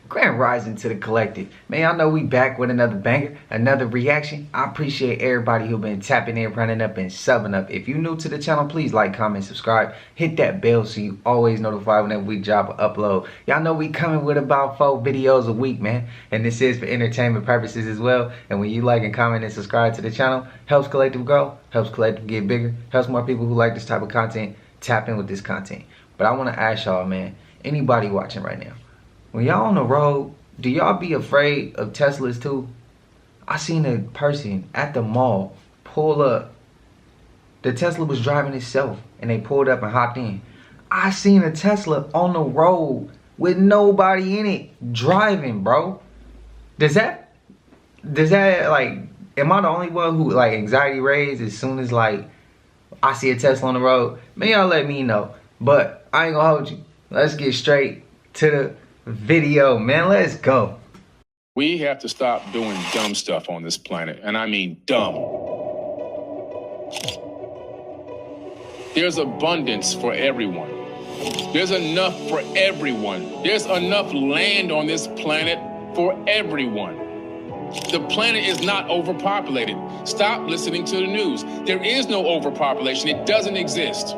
Grand rising to the collective. Man, I know we back with another banger, another reaction. I appreciate everybody who been tapping in, running up, and subbing up. If you're new to the channel, please like, comment, subscribe. Hit that bell so you always notified whenever we drop an upload. Y'all know we coming with about 4 videos a week, man. And this is for entertainment purposes as well. And when you like and comment and subscribe to the channel, helps collective grow, helps collective get bigger, helps more people who like this type of content tap in with this content. But I want to ask y'all, man, anybody watching right now, when y'all on the road, do y'all be afraid of Teslas too? I seen a person at the mall pull up. The Tesla was driving itself and they pulled up and hopped in. I seen a Tesla on the road with nobody in it driving, bro. Does that like, am I the only one who like anxiety raised as soon as like I see a Tesla on the road? Man, y'all let me know. But I ain't gonna hold you. Let's get straight to the video, man. Let's go. We have to stop doing dumb stuff on this planet, and I mean dumb. There's abundance for everyone. There's enough for everyone. There's enough land on this planet for everyone. The planet is not overpopulated. Stop listening to the news. There is no overpopulation. It doesn't exist.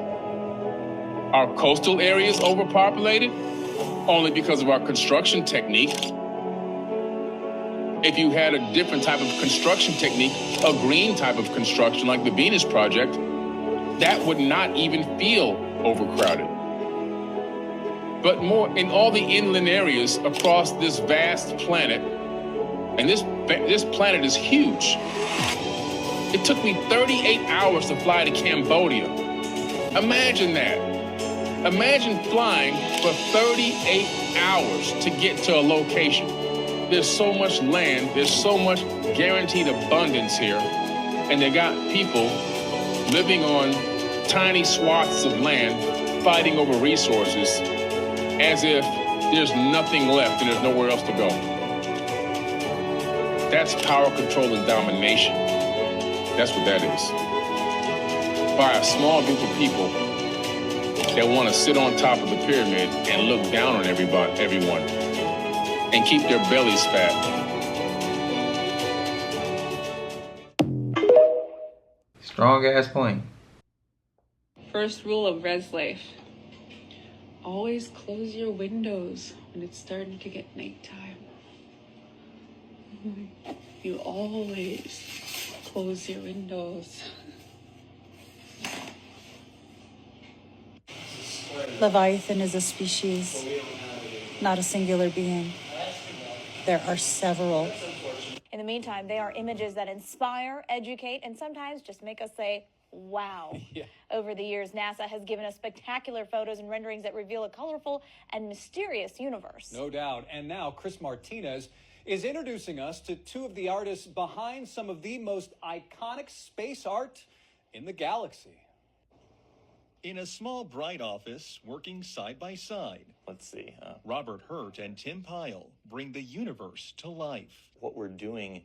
Our coastal area is overpopulated only because of our construction technique. If you had a different type of construction technique, a green type of construction like the Venus Project, that would not even feel overcrowded. But more in all the inland areas across this vast planet, and this planet is huge. It took me 38 hours to fly to Cambodia. Imagine that. Imagine flying for 38 hours to get to a location. There's so much land, there's so much guaranteed abundance here, and they got people living on tiny swaths of land, fighting over resources, as if there's nothing left and there's nowhere else to go. That's power, control, and domination. That's what that is. By a small group of people that want to sit on top of the pyramid and look down on everyone and keep their bellies fat. Strong ass point. First rule of res life: always close your windows when it's starting to get nighttime. You always close your windows. Leviathan is a species, not a singular being. There are several. In the meantime, they are images that inspire, educate, and sometimes just make us say, wow. Yeah. Over the years, NASA has given us spectacular photos and renderings that reveal a colorful and mysterious universe. No doubt. And now Chris Martinez is introducing us to two of the artists behind some of the most iconic space art in the galaxy. In a small, bright office, working side by side. Let's see. Robert Hurt and Tim Pyle bring the universe to life. What we're doing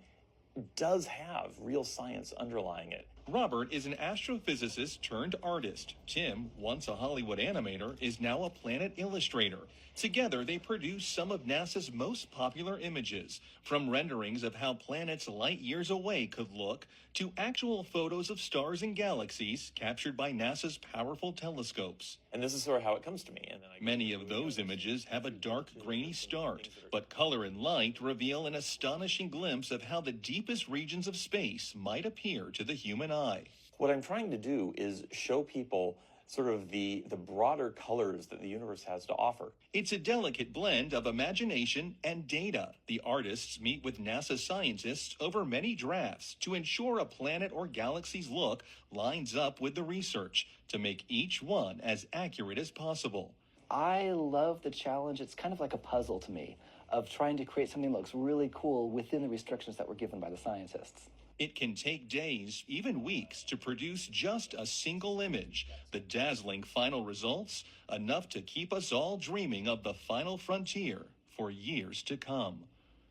does have real science underlying it. Robert is an astrophysicist turned artist. Tim, once a Hollywood animator, is now a planet illustrator. Together, they produce some of NASA's most popular images, from renderings of how planets light years away could look to actual photos of stars and galaxies captured by NASA's powerful telescopes. And this is sort of how it comes to me. And then Many of those images have a dark, grainy start, but color and light reveal an astonishing glimpse of how the deepest regions of space might appear to the human eye. what I'm trying to do is show people sort of the broader colors that the universe has to offer. It's a delicate blend of imagination and data. The artists meet with NASA scientists over many drafts to ensure a planet or galaxy's look lines up with the research to make each one as accurate as possible. I love the challenge. It's kind of like a puzzle to me of trying to create something that looks really cool within the restrictions that were given by the scientists. It can take days, even weeks, to produce just a single image. The dazzling final results, enough to keep us all dreaming of the final frontier for years to come.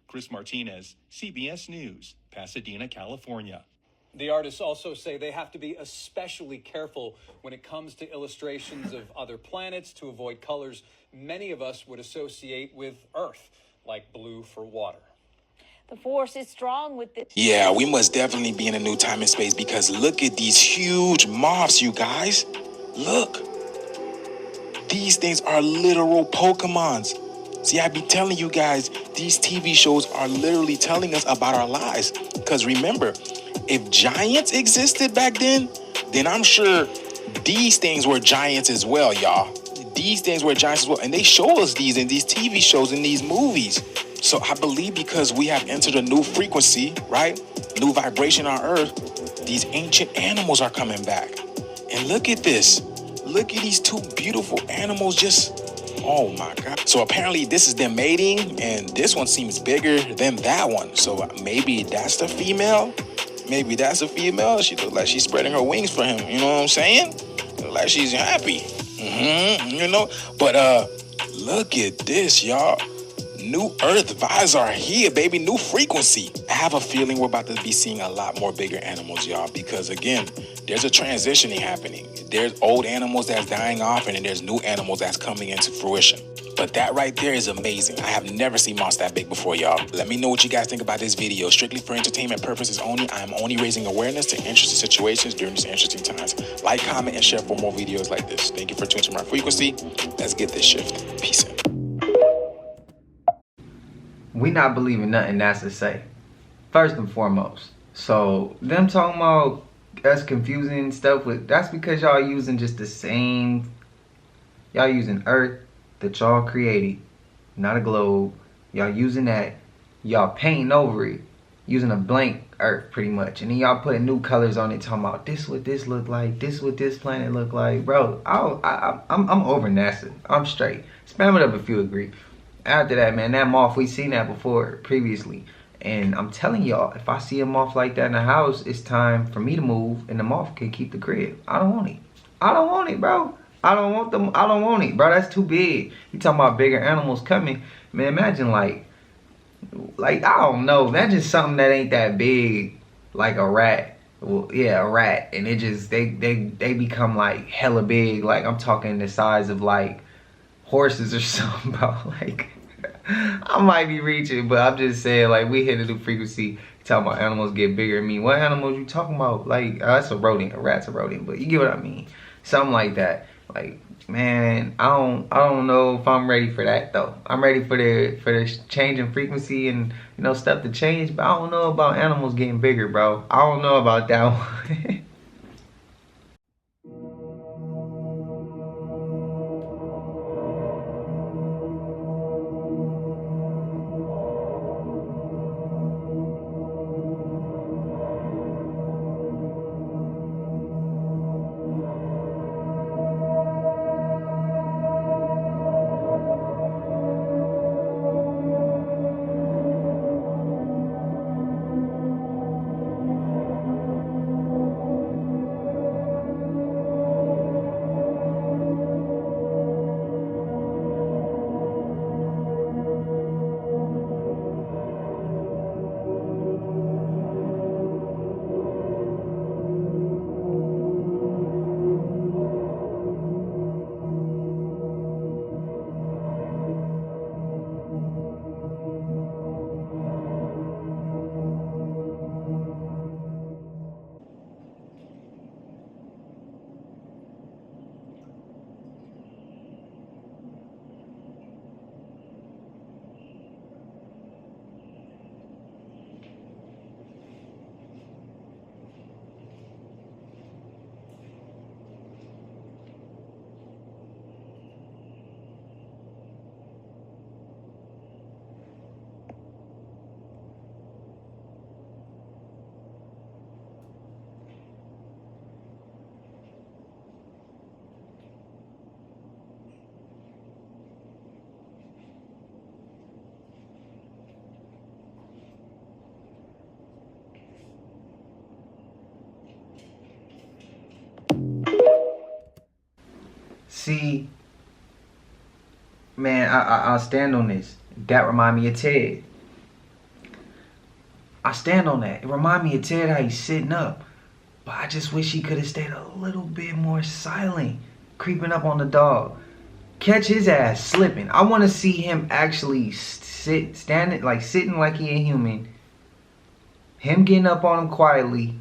Chris Martinez, CBS News, Pasadena, California. The artists also say they have to be especially careful when it comes to illustrations of other planets to avoid colors many of us would associate with Earth, like blue for water. The force is strong with this. Yeah, we must definitely be in a new time and space because look at these huge moths, you guys. Look. These things are literal Pokemons. See, I be telling you guys, these TV shows are literally telling us about our lives. Because remember, if giants existed back then I'm sure these things were giants as well, y'all. These things were giants as well. And they show us these in these TV shows, in these movies. So I believe because we have entered a new frequency, right? New vibration on Earth, these ancient animals are coming back. And look at this. Look at these two beautiful animals just, oh my God. So apparently this is them mating and this one seems bigger than that one. So maybe that's the female. Maybe that's a female. She looks like she's spreading her wings for him. You know what I'm saying? Look like she's happy. You know? But look at this, y'all. New Earth vibes are here, baby. New frequency. I have a feeling we're about to be seeing a lot more bigger animals, y'all, because again, there's a transitioning happening. There's old animals that's dying off, and then there's new animals that's coming into fruition. But that right there is amazing. I have never seen monsters that big before, y'all. Let me know what you guys think about this video. Strictly for entertainment purposes only. I am only raising awareness to interesting situations during these interesting times. Like, comment, and share for more videos like this. Thank you for tuning to my frequency. Let's get this shift. Peace out. We not believing nothing NASA say, first and foremost. So them talking about us confusing stuff with, that's because y'all using just the same, y'all using Earth that y'all created, not a globe. Y'all using that, y'all painting over it, using a blank Earth pretty much, and then y'all putting new colors on it, talking about this what this look like, this what this planet look like. Bro, I'm over NASA. I'm straight. Spam it up if you agree. After that, man, that moth, we seen that before previously, and I'm telling y'all, if I see a moth like that in the house, it's time for me to move, and the moth can keep the crib. I don't want it. I don't want it, bro. I don't want them. I don't want it, bro. That's too big. You talking about bigger animals coming, man? Imagine like I don't know. Imagine something that ain't that big, like a rat. Well, yeah, a rat, and it just they become like hella big. Like I'm talking the size of like horses or something, bro. Like I might be reaching, but I'm just saying, like, we hit a new frequency. Talking about animals get bigger. I mean, what animals you talking about? Like, that's a rodent. A rat's a rodent, but you get what I mean. Something like that. Like, man, I don't know if I'm ready for that though. I'm ready for the change in frequency and, you know, stuff to change, but I don't know about animals getting bigger, bro. I don't know about that one. See, man, I'll stand on this. That remind me of Ted. I stand on that. It remind me of Ted how he's sitting up. But I just wish he could have stayed a little bit more silent, creeping up on the dog. Catch his ass slipping. I want to see him actually sitting like he a human. Him getting up on him quietly,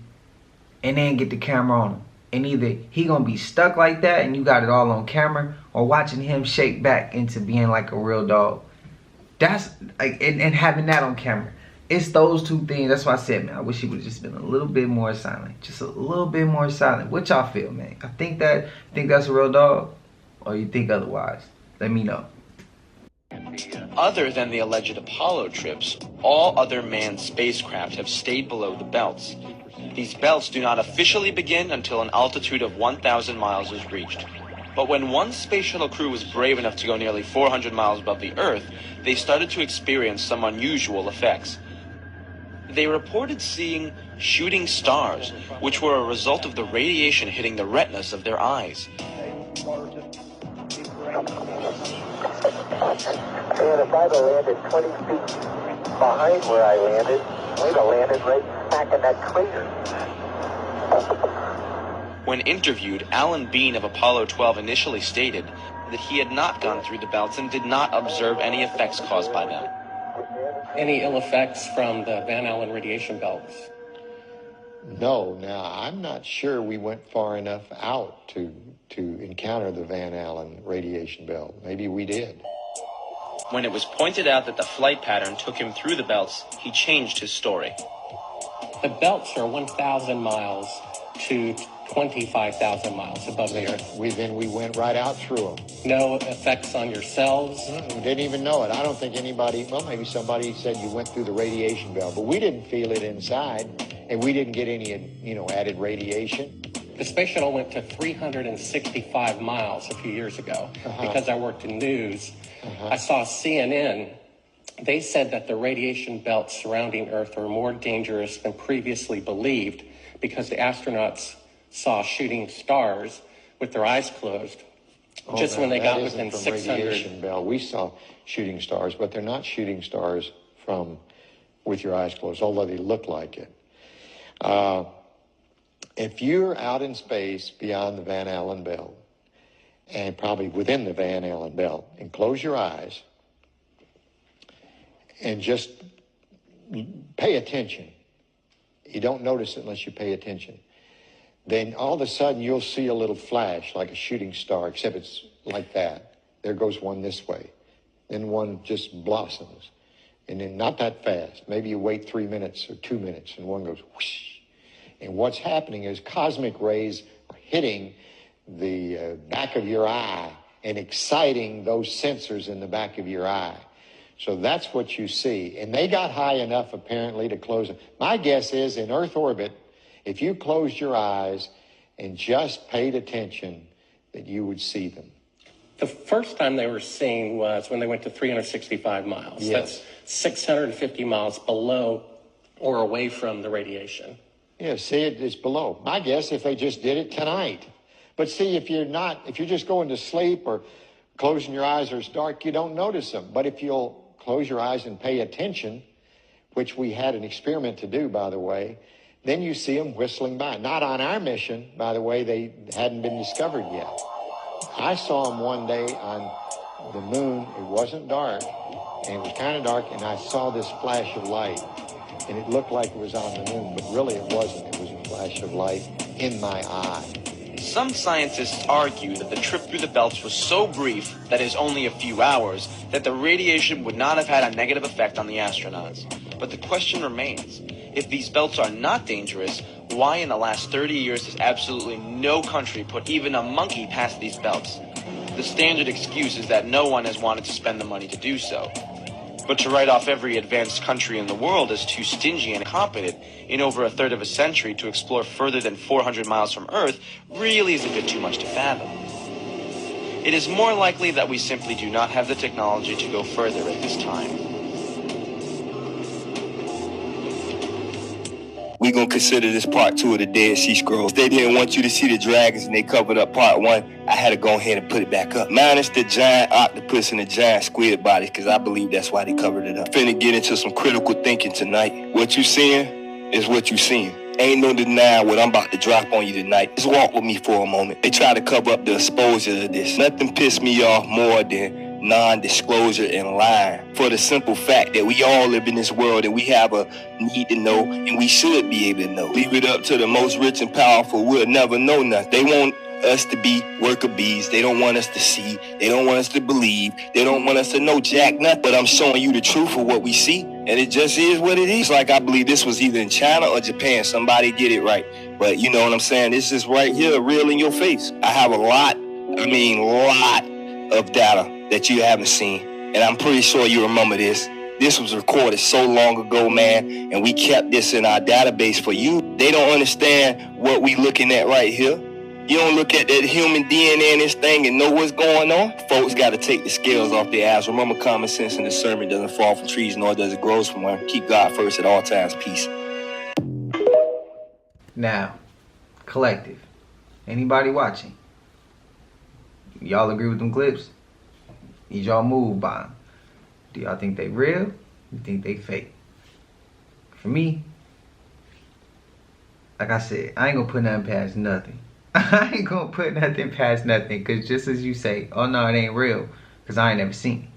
and then get the camera on him. And either he gonna be stuck like that and you got it all on camera, or watching him shake back into being like a real dog. That's like, and having that on camera. It's those two things. That's why I said, man, I wish he would have just been a little bit more silent. Just a little bit more silent. What y'all feel, man? I think that's a real dog, or you think otherwise? Let me know. Other than the alleged Apollo trips, all other manned spacecraft have stayed below the belts. These belts do not officially begin until an altitude of 1,000 miles is reached. But when one space shuttle crew was brave enough to go nearly 400 miles above the Earth, they started to experience some unusual effects. They reported seeing shooting stars, which were a result of the radiation hitting the retinas of their eyes. And if I'd have landed 20 feet behind where I landed, we'd have landed right back in that crater. When interviewed, Alan Bean of Apollo 12 initially stated that he had not gone through the belts and did not observe any effects caused by them. Any ill effects from the Van Allen radiation belts? No. Now, I'm not sure we went far enough out to encounter the Van Allen radiation belt. Maybe we did. When it was pointed out that the flight pattern took him through the belts, he changed his story. The belts are 1,000 miles to 25,000 miles above the Earth. Then we went right out through them. No effects on your cells? We didn't even know it. I don't think anybody, well, maybe somebody said you went through the radiation belt, but we didn't feel it inside, and we didn't get any, added radiation. The space shuttle went to 365 miles a few years ago. Because I worked in news. I saw CNN. They said that the radiation belts surrounding Earth are more dangerous than previously believed because the astronauts saw shooting stars with their eyes closed when they got within 600. Radiation belt. We saw shooting stars, but they're not shooting stars with your eyes closed, although they look like it. If you're out in space beyond the Van Allen belt, and probably within the Van Allen belt, and close your eyes and just pay attention. You don't notice it unless you pay attention. Then all of a sudden you'll see a little flash like a shooting star, except it's like that. There goes one this way. Then one just blossoms. And then not that fast. Maybe you wait 3 minutes or 2 minutes and one goes whoosh. And what's happening is cosmic rays are hitting the back of your eye and exciting those sensors in the back of your eye. So that's what you see. And they got high enough, apparently, to close them. My guess is in Earth orbit, if you closed your eyes and just paid attention, that you would see them. The first time they were seen was when they went to 365 miles. Yes. That's 650 miles below or away from the radiation. Yeah, see, it's below. My guess, if they just did it tonight. But see, if you're just going to sleep or closing your eyes or it's dark, you don't notice them. But if you'll close your eyes and pay attention, which we had an experiment to do, by the way, then you see them whistling by. Not on our mission, by the way, they hadn't been discovered yet. I saw them one day on the moon. It wasn't dark, and it was kind of dark, and I saw this flash of light, and it looked like it was on the moon, but really it wasn't. It was a flash of light in my eye. Some scientists argue that the trip through the belts was so brief, that is only a few hours, that the radiation would not have had a negative effect on the astronauts. But the question remains, if these belts are not dangerous, why in the last 30 years has absolutely no country put even a monkey past these belts? The standard excuse is that no one has wanted to spend the money to do so. But to write off every advanced country in the world as too stingy and incompetent in over a third of a century to explore further than 400 miles from Earth really is a bit too much to fathom. It is more likely that we simply do not have the technology to go further at this time. We gonna consider this part 2 of the Dead Sea Scrolls. They didn't want you to see the dragons and they covered up part 1. I had to go ahead and put it back up. Minus the giant octopus and the giant squid bodies, because I believe that's why they covered it up. Finna get into some critical thinking tonight. What you seeing is what you seeing. Ain't no denying what I'm about to drop on you tonight. Just walk with me for a moment. They try to cover up the exposure of this. Nothing pissed me off more than non-disclosure and lying. For the simple fact that we all live in this world and we have a need to know and we should be able to know. Leave it up to the most rich and powerful. We'll never know nothing. They want us to be worker bees. They don't want us to see. They don't want us to believe. They don't want us to know jack nothing. But I'm showing you the truth of what we see. And it just is what it is. It's like I believe this was either in China or Japan. Somebody get it right. But you know what I'm saying? This is right here, real in your face. I have a lot of data that you haven't seen. And I'm pretty sure you remember this. This was recorded so long ago, man. And we kept this in our database for you. They don't understand what we looking at right here. You don't look at that human DNA in this thing and know what's going on. Folks got to take the scales off their eyes. Remember, common sense and discernment doesn't fall from trees, nor does it grow from one. Keep God first at all times. Peace. Now, collective. Anybody watching? Y'all agree with them clips? Did y'all move by them? Do y'all think they real? You think they fake? For me, like I said, I ain't gonna put nothing past nothing. I ain't gonna put nothing past nothing, because just as you say, oh no, it ain't real, because I ain't never seen it.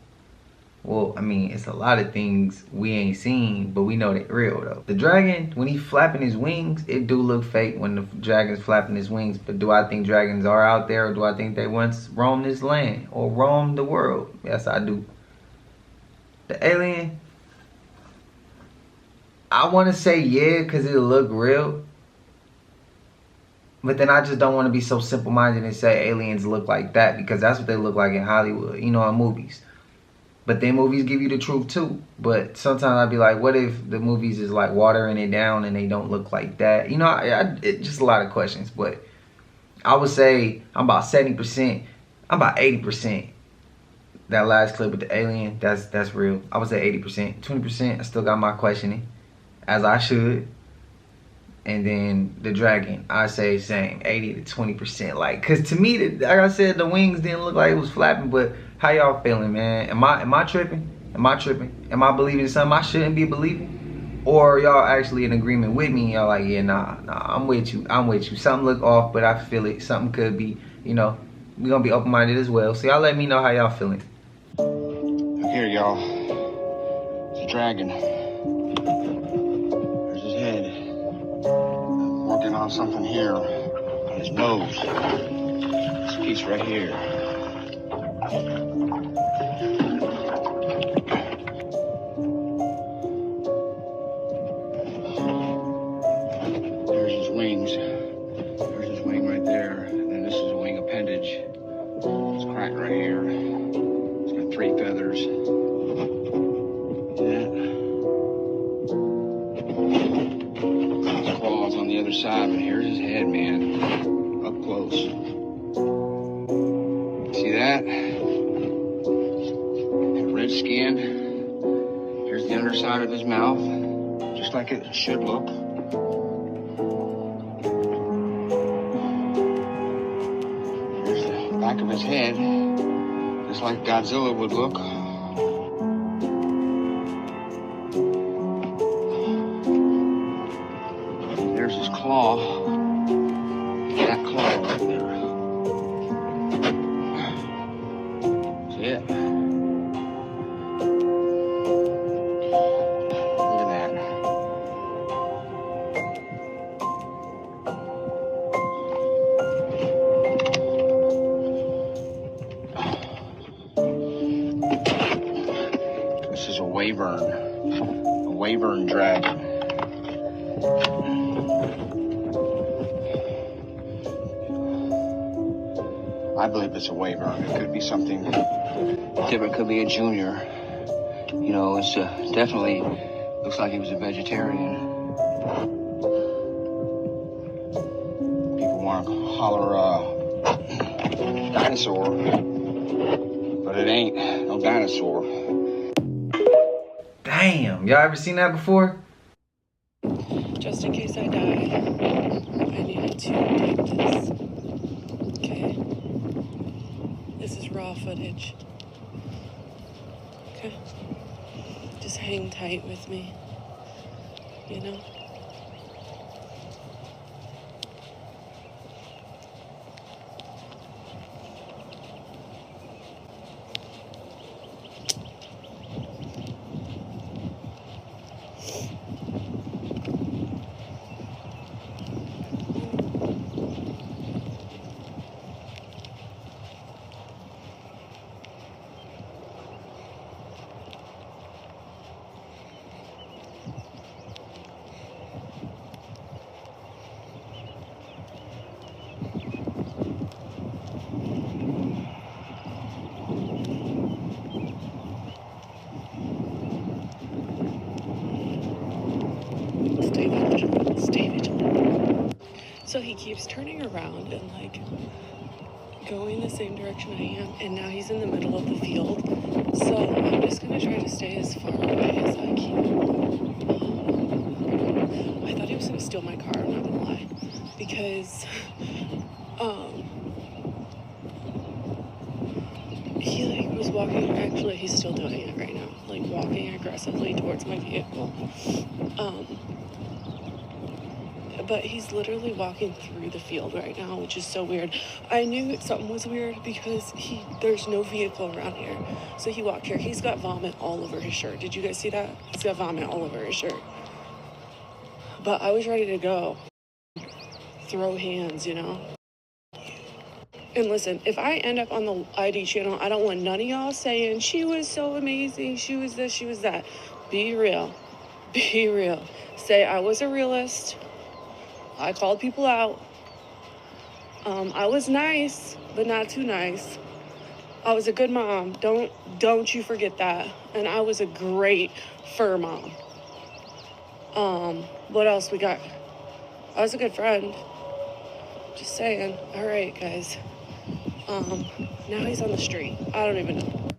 Well, I mean, it's a lot of things we ain't seen, but we know they real though. The dragon, when he flapping his wings, it do look fake when the dragon's flapping his wings. But do I think dragons are out there, or do I think they once roamed this land or roamed the world? Yes, I do. The alien, I want to say yeah, because it'll look real. But then I just don't want to be so simple-minded and say aliens look like that, because that's what they look like in Hollywood, you know, in movies. But then movies give you the truth too. But sometimes I'd be like, what if the movies is like watering it down and they don't look like that? You know, it's just a lot of questions. But I would say I'm about 70%. I'm about 80%. That last clip with the alien, that's real. I would say 80%. 20%, I still got my questioning, as I should. And then the dragon, I say same, 80 to 20%. Like, cause to me, like I said, the wings didn't look like it was flapping. But how y'all feeling, man? Am I tripping? Am I tripping? Am I believing something I shouldn't be believing? Or y'all actually in agreement with me? Y'all like, yeah, nah, I'm with you. I'm with you. Something look off, but I feel it. Something could be, you know, we gonna be open-minded as well. So y'all let me know how y'all feeling. Here, y'all. It's a dragon. There's his head. Working on something here on his nose. This piece right here. There's his wings. There's his wing right there. And then this is a wing appendage. It's cracked right here. It's got 3 feathers. His claws on the other side, but here's his head, man. Up close. See that? That red skin. Here's the underside of his mouth, just like it should look. Here's the back of his head, just like Godzilla would look. There's his claw. That claw right there. See it? Look at that. This is a wyvern dragon. I believe it's a wyvern. It could be something different. It could be a junior. You know, it's definitely looks like he was a vegetarian. People want to holler dinosaur, but it ain't no dinosaur. Damn, y'all ever seen that before? Just in case I die, I needed to tape this. Okay? This is raw footage. Okay? Just hang tight with me. You know? Stay vigilant. So he keeps turning around and like going the same direction I am, and now he's in the middle of the field. So I'm just gonna try to stay as far away as I can. I thought he was gonna steal my car, I'm not gonna lie, because he like was walking, actually he's still doing it right now, like walking aggressively towards my vehicle. But he's literally walking through the field right now, which is so weird. I knew something was weird because there's no vehicle around here. So he walked here. He's got vomit all over his shirt. Did you guys see that? He's got vomit all over his shirt. But I was ready to go. Throw hands, you know? And listen, if I end up on the ID channel, I don't want none of y'all saying, she was so amazing, she was this, she was that. Be real. Be real. Say I was a realist. I called people out. I was nice, but not too nice. I was a good mom. Don't you forget that. And I was a great fur mom. What else we got? I was a good friend. Just saying. All right, guys. Now he's on the street. I don't even know.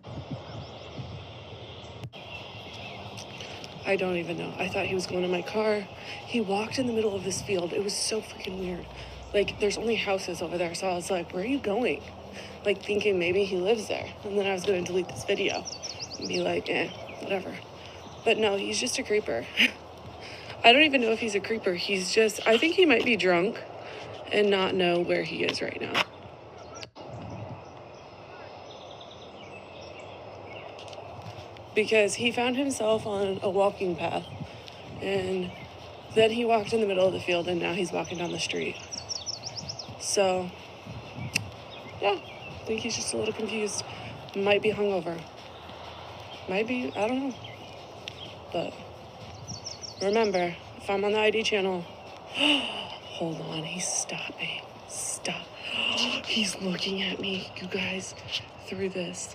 I don't even know. I thought he was going to my car. He walked in the middle of this field. It was so freaking weird. Like, there's only houses over there. So I was like, where are you going? Like, thinking maybe he lives there. And then I was going to delete this video and be like, whatever. But no, he's just a creeper. I don't even know if he's a creeper. He's just, I think he might be drunk and not know where he is right now. Because he found himself on a walking path, and then he walked in the middle of the field, and now he's walking down the street. So, yeah, I think he's just a little confused. Might be hungover. Might be, I don't know. But remember, if I'm on the ID channel, hold on, he's stopping. Stop. He's looking at me, you guys, through this.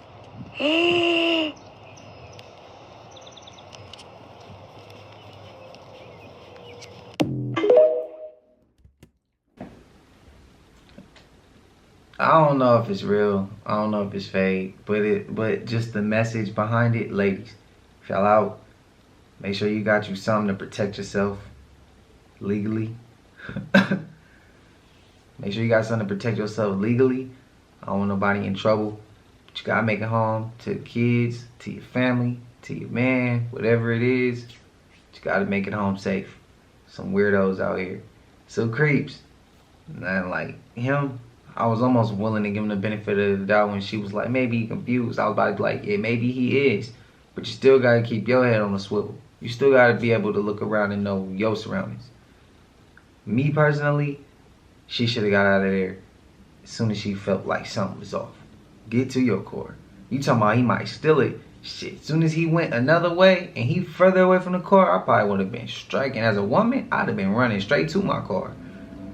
I don't know if it's real. I don't know if it's fake, but just the message behind it, ladies, fell out. Make sure you got you something to protect yourself legally. Make sure you got something to protect yourself legally. I don't want nobody in trouble. But you gotta make it home to the kids, to your family, to your man, whatever it is. You gotta make it home safe. Some weirdos out here. Some creeps. And like him, I was almost willing to give him the benefit of the doubt when she was like, maybe he confused. I was about to be like, yeah, maybe he is. But you still gotta keep your head on the swivel. You still gotta be able to look around and know your surroundings. Me personally, she should have got out of there as soon as she felt like something was off. Get to your core. You talking about he might steal it. Shit, as soon as he went another way and he further away from the car, I probably would have been striking. As a woman, I'd have been running straight to my car.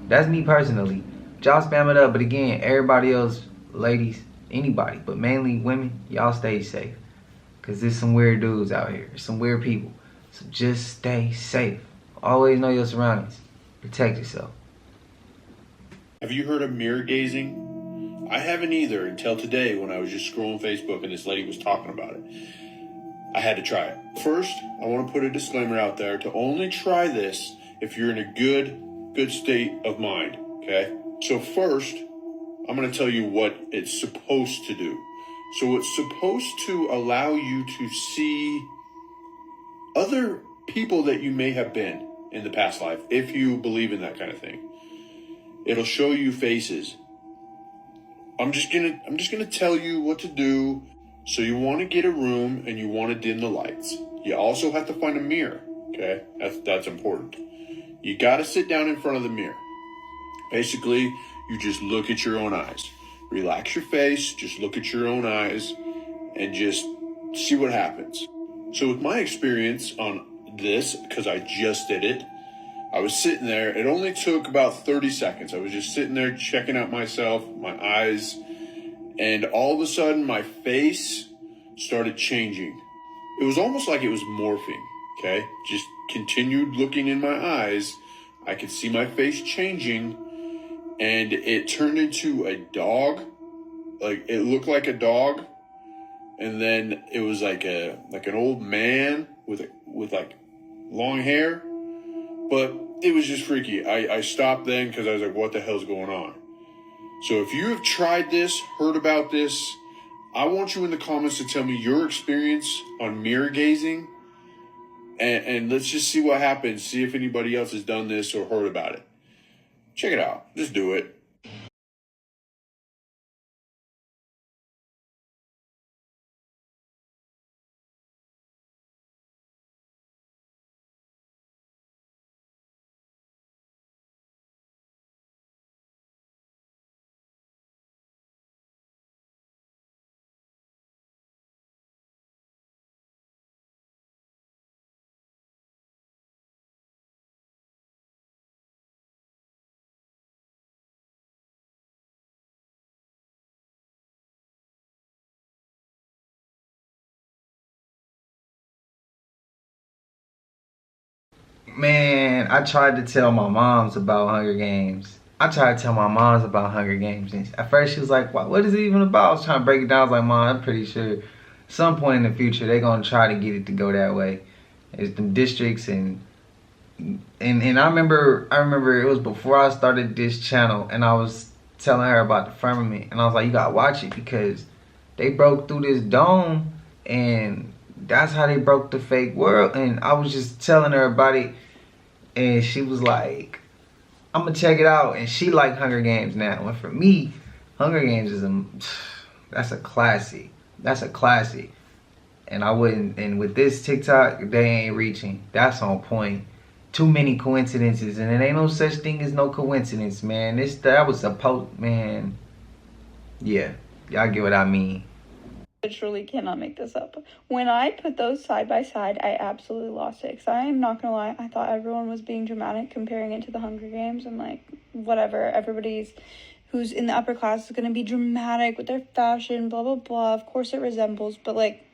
That's me personally. Y'all spam it up, but again, everybody else, ladies, anybody, but mainly women, y'all stay safe. Because there's some weird dudes out here. Some weird people. So just stay safe. Always know your surroundings. Protect yourself. Have you heard of mirror gazing? I haven't either until today when I was just scrolling Facebook and this lady was talking about it. I had to try it. First, I want to put a disclaimer out there to only try this if you're in a good state of mind, okay? So first, I'm going to tell you what it's supposed to do. So it's supposed to allow you to see other people that you may have been in the past life, if you believe in that kind of thing. It'll show you faces. I'm just gonna tell you what to do. So you want to get a room and you want to dim the lights. You also have to find a mirror. Okay, that's important. You got to sit down in front of the mirror. Basically, you just look at your own eyes. Relax your face. Just look at your own eyes, and just see what happens. So with my experience on this, because I just did it, I was sitting there. It only took about 30 seconds. I was just sitting there checking out myself, my eyes, and all of a sudden my face started changing. It was almost like it was morphing, okay? Just continued looking in my eyes. I could see my face changing, and it turned into a dog. Like, it looked like a dog, and then it was like an old man with like long hair. But it was just freaky. I stopped then because I was like, what the hell's going on? So if you have tried this, heard about this, I want you in the comments to tell me your experience on mirror gazing. And let's just see what happens. See if anybody else has done this or heard about it. Check it out. Just do it. Man, I tried to tell my moms about Hunger Games. And at first she was like, what is it even about? I was trying to break it down. I was like, Mom, I'm pretty sure some point in the future they're gonna try to get it to go that way. It's them districts and I remember it was before I started this channel, and I was telling her about the firmament, and I was like, you gotta watch it because they broke through this dome, and that's how they broke the fake world. And I was just telling her about it, and she was like, I'm gonna check it out. And she liked Hunger Games now. And for me, Hunger Games is that's a classic. That's a classic. And I wouldn't. And with this TikTok, they ain't reaching. That's on point. Too many coincidences, and it ain't no such thing as no coincidence, man. That was supposed, man. Yeah, y'all get what I mean. Literally cannot make this up. When I put those side by side, I absolutely lost it. Because I am not gonna lie, I thought everyone was being dramatic comparing it to the Hunger Games. I'm like, whatever. Everybody's who's in the upper class is gonna be dramatic with their fashion, blah blah blah. Of course it resembles, but like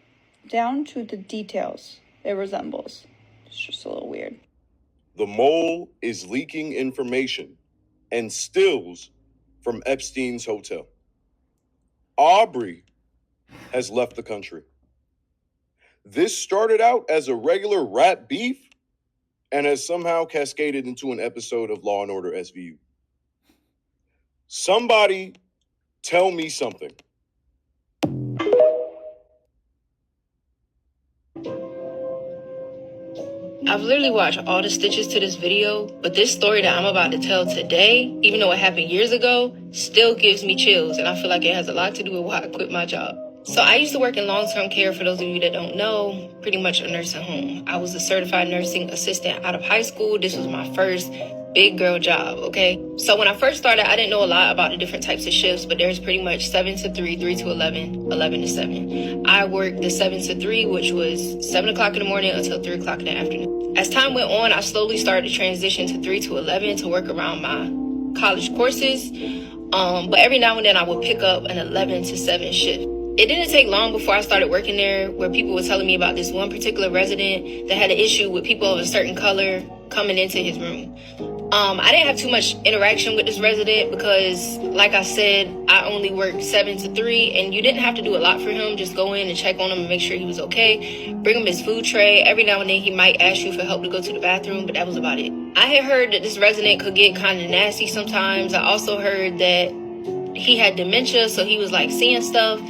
down to the details, it resembles. It's just a little weird. The mole is leaking information and stills from Epstein's hotel. Aubrey has left the country. This started out as a regular rap beef and has somehow cascaded into an episode of Law & Order SVU. Somebody tell me something. I've literally watched all the stitches to this video, but this story that I'm about to tell today, even though it happened years ago, still gives me chills, and I feel like it has a lot to do with why I quit my job. So I used to work in long-term care, for those of you that don't know, pretty much a nursing home. I was a certified nursing assistant out of high school. This was my first big girl job, okay? So when I first started, I didn't know a lot about the different types of shifts, but there's pretty much 7 to 3, 3 to 11, 11 to 7. I worked the 7 to 3, which was 7 o'clock in the morning until 3 o'clock in the afternoon. As time went on, I slowly started to transition to 3 to 11 to work around my college courses. But every now and then I would pick up an 11 to 7 shift. It didn't take long before I started working there where people were telling me about this one particular resident that had an issue with people of a certain color coming into his room. I didn't have too much interaction with this resident because, like I said, I only worked 7 to 3, and you didn't have to do a lot for him. Just go in and check on him and make sure he was okay. Bring him his food tray. Every now and then he might ask you for help to go to the bathroom, but that was about it. I had heard that this resident could get kind of nasty sometimes. I also heard that he had dementia, so he was like seeing stuff.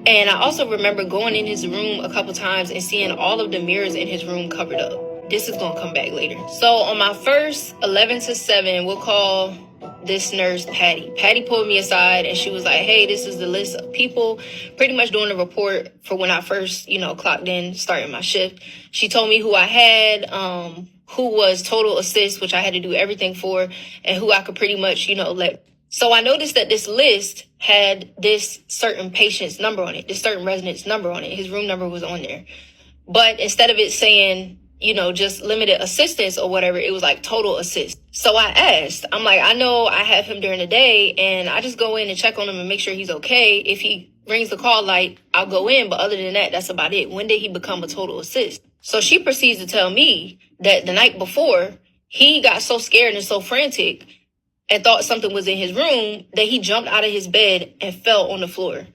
And I also remember going in his room a couple times and seeing all of the mirrors in his room covered up. This is gonna come back later. So on my first 11 to 7, we'll call this nurse Patty. Patty pulled me aside and she was like, hey, this is the list of people pretty much doing the report for when I first, clocked in, starting my shift. She told me who I had, who was total assist, which I had to do everything for, and who I could pretty much, let. So I noticed that this list had this certain patient's number on it, this certain resident's number on it. His room number was on there. But instead of it saying, just limited assistance or whatever, it was like total assist. So I asked, I'm like, I know I have him during the day and I just go in and check on him and make sure he's okay. If he rings the call light, I'll go in. But other than that, that's about it. When did he become a total assist? So she proceeds to tell me that the night before, he got so scared and so frantic and thought something was in his room that he jumped out of his bed and fell on the floor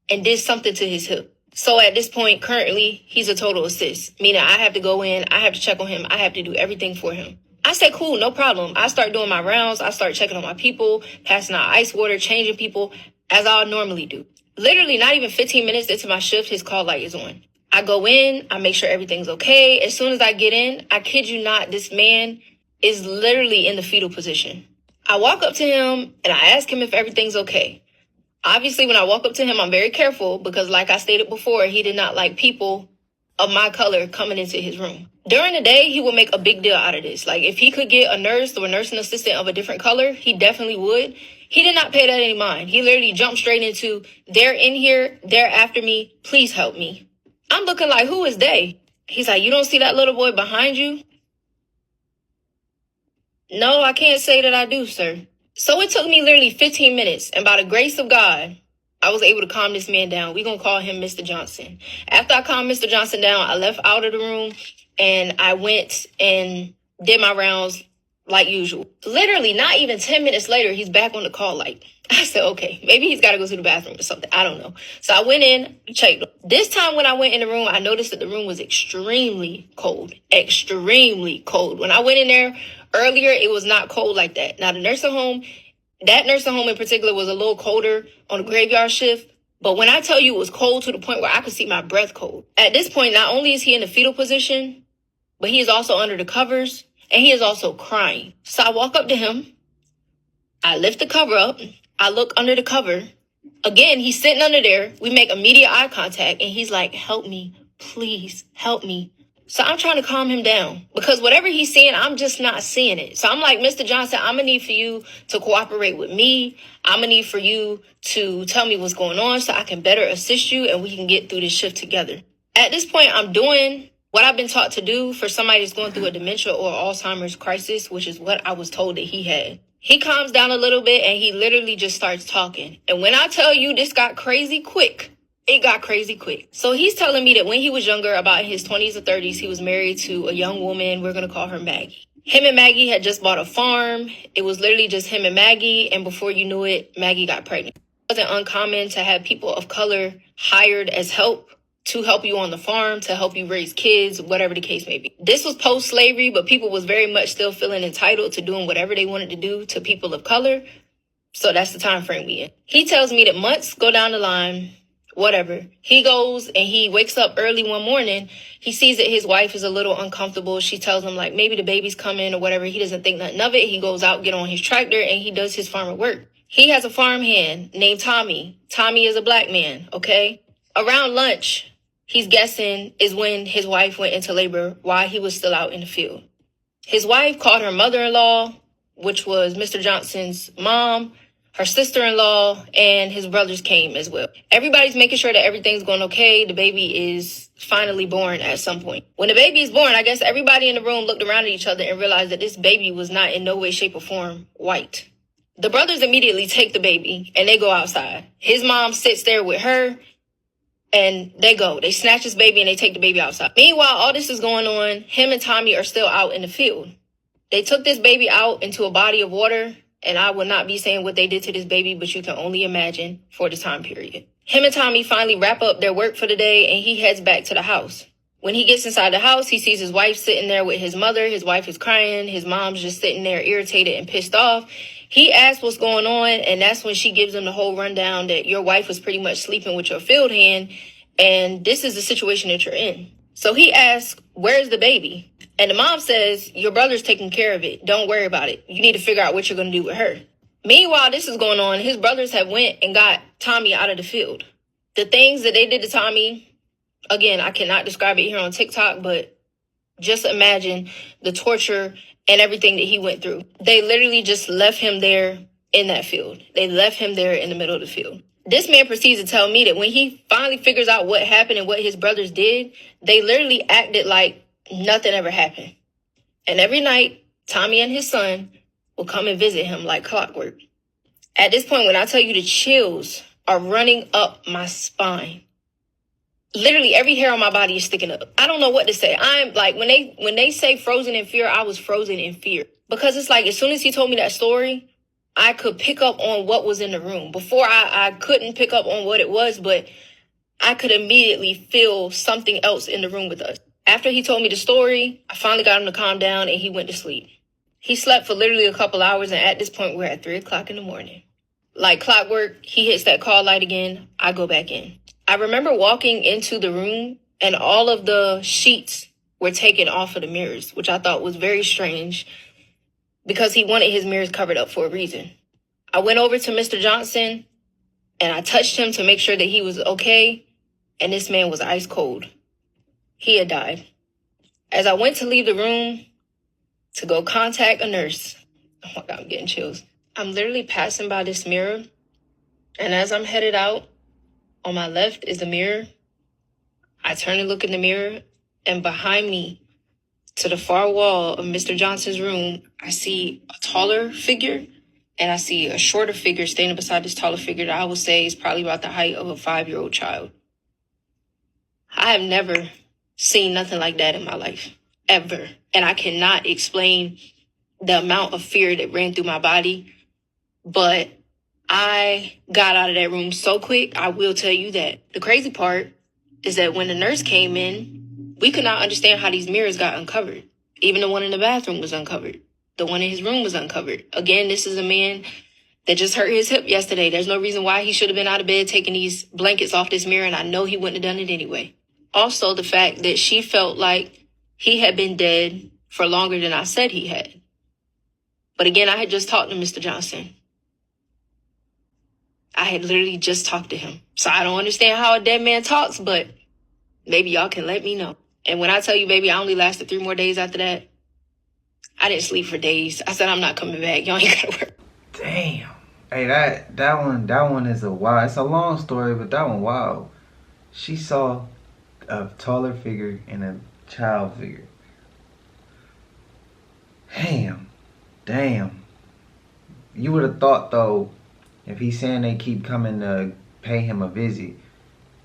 and did something to his hip. So at this point, currently, he's a total assist, meaning I have to go in, I have to check on him, I have to do everything for him. I said, cool, no problem. I start doing my rounds, I start checking on my people, passing out ice water, changing people, as I normally do. Literally not even 15 minutes into my shift, his call light is on. I go in, I make sure everything's okay. As soon as I get in, I kid you not, this man is literally in the fetal position. I walk up to him and I ask him if everything's okay. Obviously, when I walk up to him, I'm very careful because like I stated before, he did not like people of my color coming into his room. During the day, he would make a big deal out of this. Like if he could get a nurse or a nursing assistant of a different color, he definitely would. He did not pay that any mind. He literally jumped straight into, they're in here, they're after me, please help me. I'm looking like, who is they? He's like, you don't see that little boy behind you? No, I can't say that I do, sir. So it took me literally 15 minutes, and by the grace of God, I was able to calm this man down. We're going to call him Mr. Johnson. After I calmed Mr. Johnson down, I left out of the room, and I went and did my rounds like usual. Literally, not even 10 minutes later, he's back on the call light. I said, okay, maybe he's got to go to the bathroom or something. I don't know. So I went in, checked. This time when I went in the room, I noticed that the room was extremely cold. Extremely cold. When I went in there earlier, it was not cold like that. Now, the nursing home, that nursing home in particular was a little colder on the graveyard shift. But when I tell you it was cold to the point where I could see my breath cold. At this point, not only is he in the fetal position, but he is also under the covers and he is also crying. So I walk up to him. I lift the cover up. I look under the cover. Again, he's sitting under there. We make immediate eye contact and he's like, help me, please help me. So I'm trying to calm him down because whatever he's seeing, I'm just not seeing it. So I'm like, Mr. Johnson, I'm going to need for you to cooperate with me. I'm going to need for you to tell me what's going on so I can better assist you and we can get through this shift together. At this point, I'm doing what I've been taught to do for somebody that's going through a dementia or Alzheimer's crisis, which is what I was told that he had. He calms down a little bit and he literally just starts talking. And when I tell you this got crazy quick, it got crazy quick. So he's telling me that when he was younger, about his 20s or 30s, he was married to a young woman. We're going to call her Maggie. Him and Maggie had just bought a farm. It was literally just him and Maggie. And before you knew it, Maggie got pregnant. It wasn't uncommon to have people of color hired as help to help you on the farm, to help you raise kids, whatever the case may be. This was post-slavery, but people was very much still feeling entitled to doing whatever they wanted to do to people of color. So that's the time frame we in. He tells me that months go down the line, whatever. He goes and he wakes up early one morning. He sees that his wife is a little uncomfortable. She tells him like maybe the baby's coming or whatever. He doesn't think nothing of it. He goes out, get on his tractor, and he does his farmer work. He has a farm hand named Tommy. Tommy is a black man, okay? Around lunch, he's guessing is when his wife went into labor while he was still out in the field. His wife called her mother-in-law, which was Mr. Johnson's mom, her sister-in-law, and his brothers came as well. Everybody's making sure that everything's going okay. The baby is finally born at some point. When the baby is born, I guess everybody in the room looked around at each other and realized that this baby was not in no way, shape, or form white. The brothers immediately take the baby and they go outside. His mom sits there with her and they go. They snatch his baby and they take the baby outside. Meanwhile, all this is going on. Him and Tommy are still out in the field. They took this baby out into a body of water. And I will not be saying what they did to this baby, but you can only imagine for the time period. Him and Tommy finally wrap up their work for the day and he heads back to the house. When he gets inside the house, he sees his wife sitting there with his mother. His wife is crying. His mom's just sitting there irritated and pissed off. He asks what's going on, and that's when she gives him the whole rundown that your wife was pretty much sleeping with your field hand, and this is the situation that you're in. So he asks, where's the baby? And the mom says, your brother's taking care of it. Don't worry about it. You need to figure out what you're going to do with her. Meanwhile, this is going on. His brothers have went and got Tommy out of the field. The things that they did to Tommy, again, I cannot describe it here on TikTok, but just imagine the torture and everything that he went through. They literally just left him there in that field. They left him there in the middle of the field. This man proceeds to tell me that when he finally figures out what happened and what his brothers did, they literally acted like nothing ever happened. And every night, Tommy and his son will come and visit him like clockwork. At this point, when I tell you the chills are running up my spine, literally every hair on my body is sticking up. I don't know what to say. I'm like, when they say frozen in fear, I was frozen in fear. Because it's like, as soon as he told me that story, I could pick up on what was in the room. Before, I couldn't pick up on what it was, but I could immediately feel something else in the room with us. After he told me the story, I finally got him to calm down and he went to sleep. He slept for literally a couple hours, and at this point, we're at 3 o'clock in the morning. Like clockwork, he hits that call light again. I go back in. I remember walking into the room and all of the sheets were taken off of the mirrors, which I thought was very strange because he wanted his mirrors covered up for a reason. I went over to Mr. Johnson and I touched him to make sure that he was okay. And this man was ice cold. He had died. As I went to leave the room to go contact a nurse, oh my God, I'm getting chills. I'm literally passing by this mirror. And as I'm headed out, on my left is the mirror. I turn and look in the mirror, and behind me, to the far wall of Mr. Johnson's room, I see a taller figure, and I see a shorter figure standing beside this taller figure that I would say is probably about the height of a 5-year-old child. I have never seen nothing like that in my life, ever. And I cannot explain the amount of fear that ran through my body, but I got out of that room so quick, I will tell you that. The crazy part is that when the nurse came in, we could not understand how these mirrors got uncovered. Even the one in the bathroom was uncovered. The one in his room was uncovered. Again, this is a man that just hurt his hip yesterday. There's no reason why he should have been out of bed taking these blankets off this mirror, and I know he wouldn't have done it anyway. Also, the fact that she felt like he had been dead for longer than I said he had. But again, I had just talked to Mr. Johnson. I had literally just talked to him. So I don't understand how a dead man talks, but maybe y'all can let me know. And when I tell you, baby, I only lasted 3 more days after that. I didn't sleep for days. I said, I'm not coming back. Y'all ain't gotta work. Damn. Hey, that one is a wild. It's a long story, but that one wild. She saw a taller figure and a child figure. Damn. You would have thought, though, if he's saying they keep coming to pay him a visit,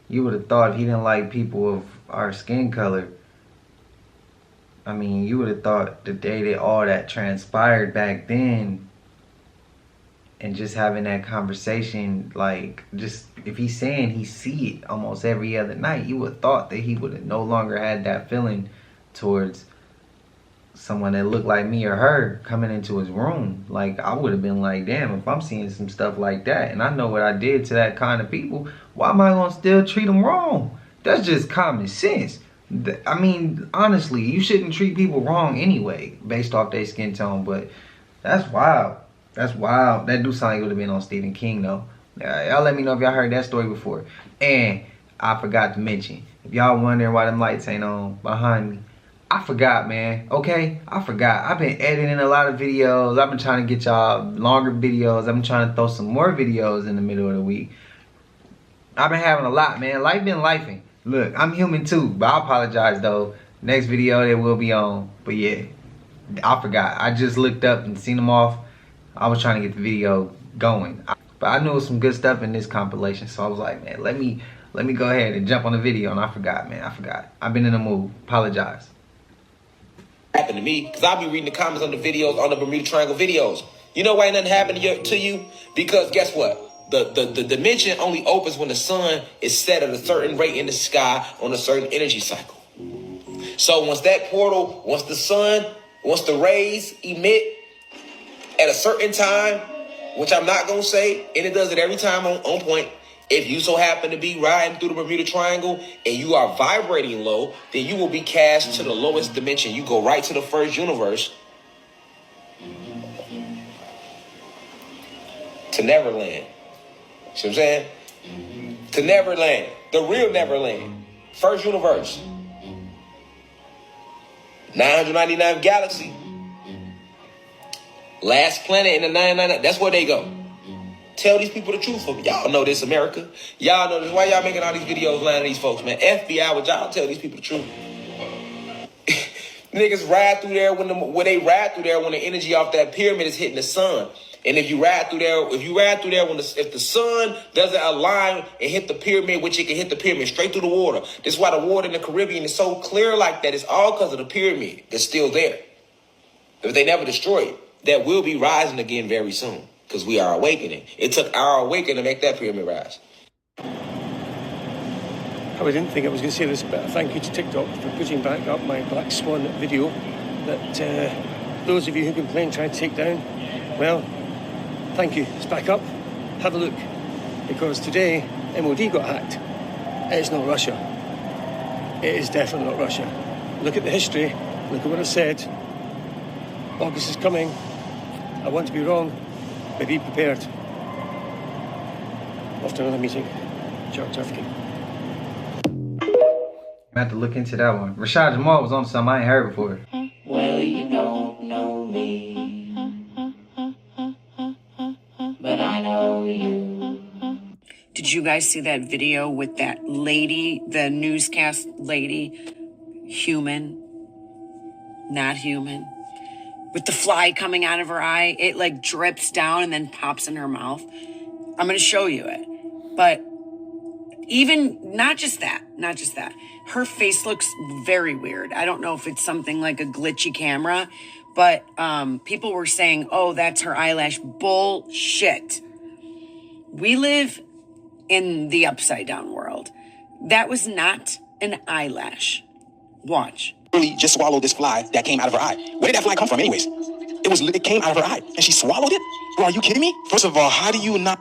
you would have thought if he didn't like people of our skin color, I mean, you would have thought the day that all that transpired back then, and just having that conversation, like, just if he's saying he see it almost every other night, you would have thought that he would have no longer had that feeling towards someone that looked like me or her coming into his room. Like, I would have been like, damn, if I'm seeing some stuff like that and I know what I did to that kind of people, why am I gonna still treat them wrong? That's just common sense. I mean, honestly, you shouldn't treat people wrong anyway based off their skin tone, but that's wild. That's wild. That do sound like it would have been on Stephen King, though. Y'all let me know if y'all heard that story before. And I forgot to mention, if y'all wondering why them lights ain't on behind me, I forgot, man. Okay? I forgot. I've been editing a lot of videos. I've been trying to get y'all longer videos. I've been trying to throw some more videos in the middle of the week. I've been having a lot, man. Life been lifing. Look, I'm human too, but I apologize, though. Next video that will be on. But yeah, I forgot. I just looked up and seen them off. I was trying to get the video going. But I knew it was some good stuff in this compilation, so I was like, man, let me go ahead and jump on the video, and I forgot, man. I forgot. I've been in the mood. Apologize. Happened to me, because I'll be reading the comments on the videos, on the Bermuda Triangle videos. You know why nothing happened to you? Because guess what? The dimension only opens when the sun is set at a certain rate in the sky on a certain energy cycle. So once that portal, once the rays emit at a certain time, which I'm not going to say, and it does it every time on point, if you so happen to be riding through the Bermuda Triangle and you are vibrating low, then you will be cast to the lowest dimension. You go right to the first universe, to Neverland. See what I'm saying? To Neverland, the real Neverland. First universe. 999th galaxy. Last planet in the 999. That's where they go. Tell these people the truth. Y'all know this, America. Y'all know this. Why y'all making all these videos lying to these folks, man? FBI, would y'all tell these people the truth? Niggas ride through there when the energy off that pyramid is hitting the sun. And if you ride through there if the sun doesn't align and hit the pyramid, which it can hit the pyramid straight through the water. This is why the water in the Caribbean is so clear like that. It's all because of the pyramid that's still there. If they never destroy it, that will be rising again very soon because we are awakening. It took our awakening to make that pyramid rise. I didn't think I was going to say this, but thank you to TikTok for putting back up my Black Swan video that those of you who complained tried to take down. Well, thank you. It's back up. Have a look. Because today, MOD got hacked. It's not Russia. It is definitely not Russia. Look at the history. Look at what I said. August is coming. I want to be wrong, but be prepared. Off to another meeting. Ciao, Turkey. I have to look into that one. Rashad Jamal was on something I ain't heard before. Well, you don't know me, but I know you. Did you guys see that video with that lady, the newscast lady, human, not human, with the fly coming out of her eye? It like drips down and then pops in her mouth. I'm going to show you it. But even not just that. Her face looks very weird. I don't know if it's something like a glitchy camera, but people were saying, oh, that's her eyelash. Bullshit. We live in the upside down world. That was not an eyelash. Watch. Really just swallowed this fly that came out of her eye. Where did that fly come from anyways? It came out of her eye and she swallowed it? Bro, are you kidding me? First of all, how do you not...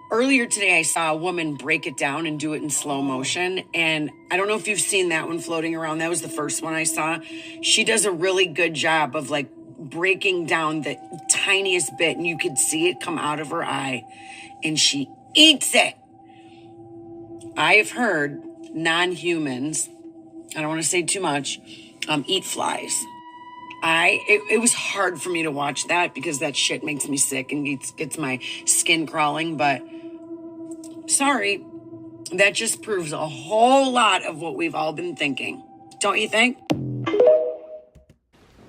Earlier today, I saw a woman break it down and do it in slow motion. And I don't know if you've seen that one floating around. That was the first one I saw. She does a really good job of like breaking down the tiniest bit and you could see it come out of her eye and she eats it. I have heard non-humans, I don't want to say too much, eat flies. It was hard for me to watch that because that shit makes me sick and gets my skin crawling, but sorry, that just proves a whole lot of what we've all been thinking. Don't you think?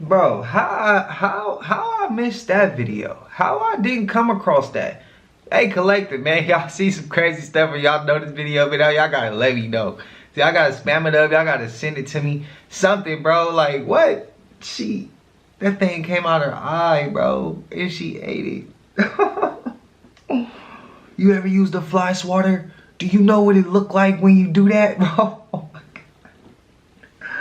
Bro, how I missed that video? How I didn't come across that? Hey, Collective, man, y'all see some crazy stuff or y'all know this video, but y'all gotta let me know. See, I gotta spam it up, y'all gotta send it to me. Something, bro, like what? That thing came out her eye, bro, and she ate it. You ever used a fly swatter? Do you know what it looked like when you do that, bro? Oh my God.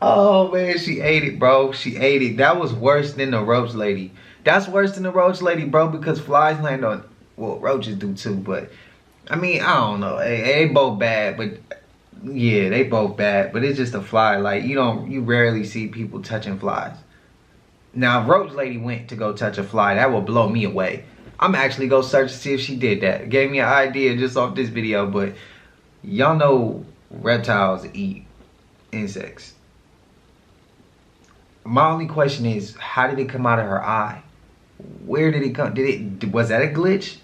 Oh man, she ate it, bro. She ate it. That was worse than the roach lady. That's worse than the roach lady, bro, because flies land on, well, roaches do too, but I mean, I don't know. They both bad, but yeah, they both bad, but it's just a fly. Like, you rarely see people touching flies. Now, if Roach Lady went to go touch a fly, that would blow me away. I'm actually go search to see if she did that. It gave me an idea just off this video, but y'all know reptiles eat insects. My only question is, how did it come out of her eye? Where did it come? Was that a glitch?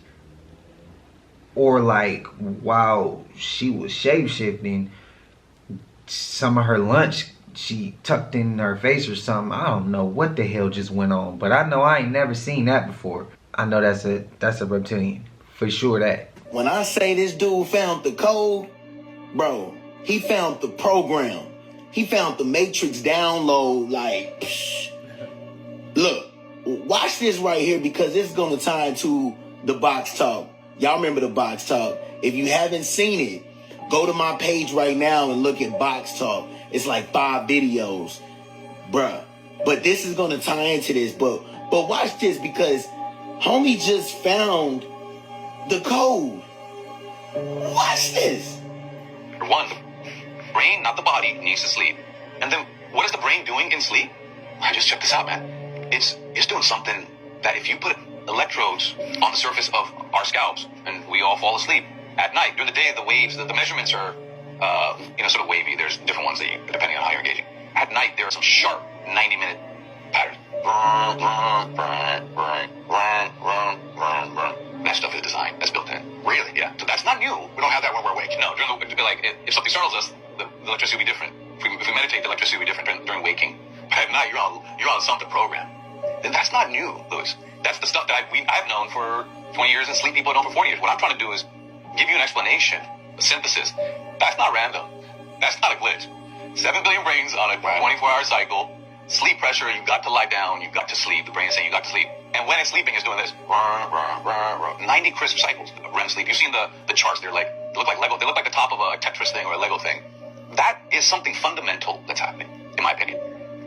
Or like, while she was shape-shifting, some of her lunch she tucked in her face or something. I don't know what the hell just went on, but I know I ain't never seen that before. I know that's a reptilian, for sure that. When I say this dude found the code, bro, he found the program. He found the Matrix download, like, psh. Look, watch this right here because it's gonna tie into the box talk. Y'all remember the box talk. If you haven't seen it, Go to my page right now and look at Box Talk. It's like 5 videos, bruh. But this is gonna tie into this. But watch this, because homie just found the code. Watch this. One, brain, not the body, needs to sleep. And then what is the brain doing in sleep? I just checked this out, man. It's doing something that if you put electrodes on the surface of our scalps and we all fall asleep at night, during the day, the waves, the measurements are, sort of wavy. There's different ones depending on how you're engaging. At night, there are some sharp 90-minute patterns. That stuff is designed. That's built in. Really? Yeah. So that's not new. We don't have that when we're awake. No. If something startles us, the electricity will be different. If we meditate, the electricity will be different during waking. But at night, you're on something program. Then that's not new, Louis. That's the stuff that I've known for 20 years, and sleep people have known for 40 years. What I'm trying to do is give you an explanation, a synthesis. That's not random. That's not a glitch. 7 billion brains on a 24-hour cycle. Sleep pressure, you've got to lie down, you've got to sleep. The brain is saying you got to sleep. And when it's sleeping, it's doing this. 90 crisp cycles of REM sleep. You've seen the charts. They look like Lego. They look like the top of a Tetris thing or a Lego thing. That is something fundamental that's happening, in my opinion.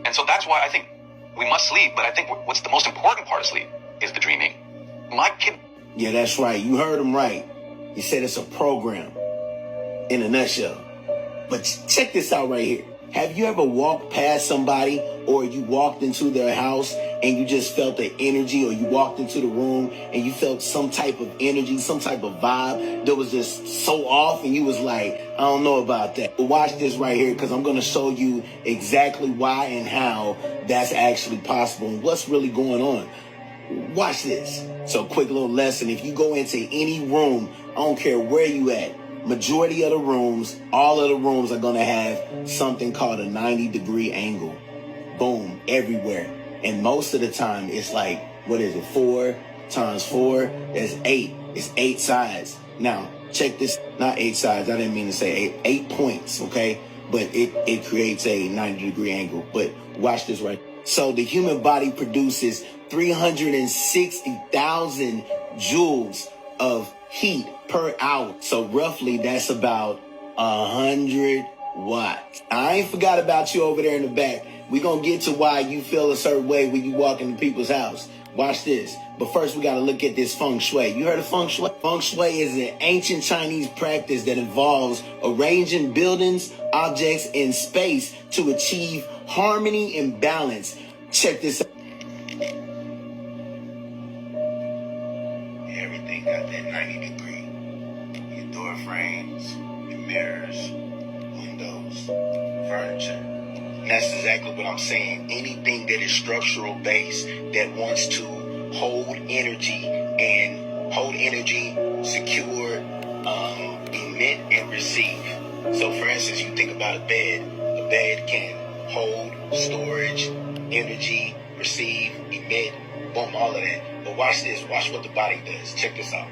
And so that's why I think we must sleep. But I think what's the most important part of sleep is the dreaming. My kid. Yeah, that's right. You heard him right. He said it's a program in a nutshell. But check this out right here. Have you ever walked past somebody, or you walked into their house and you just felt the energy, or you walked into the room and you felt some type of energy, some type of vibe that was just so off, and you was like, I don't know about that. But watch this right here, because I'm going to show you exactly why and how that's actually possible and what's really going on. Watch this. So quick little lesson. If you go into any room, I don't care where you at, majority of the rooms, all of the rooms are going to have something called a 90-degree angle. Boom, everywhere. And most of the time, it's like, what is it, 4 times 4? That's 8. It's 8 sides. Now, check this. Not 8 sides. I didn't mean to say 8. 8 points, okay? But it creates a 90-degree angle. But watch this right. So the human body produces 360,000 joules of heat per hour. So roughly that's about 100 watts. I ain't forgot about you over there in the back. We're going to get to why you feel a certain way when you walk into people's house. Watch this. But first we got to look at this Feng Shui. You heard of Feng Shui? Feng Shui is an ancient Chinese practice that involves arranging buildings, objects, and space to achieve harmony and balance. Check this out. Everything got that 90 degree. Your door frames, your mirrors, windows, furniture. And that's exactly what I'm saying. Anything that is structural based that wants to hold energy, secure, emit and receive. So for instance, you think about a bed. A bed can hold storage, energy, receive, emit, boom, all of that. But watch this. Watch what the body does. Check this out.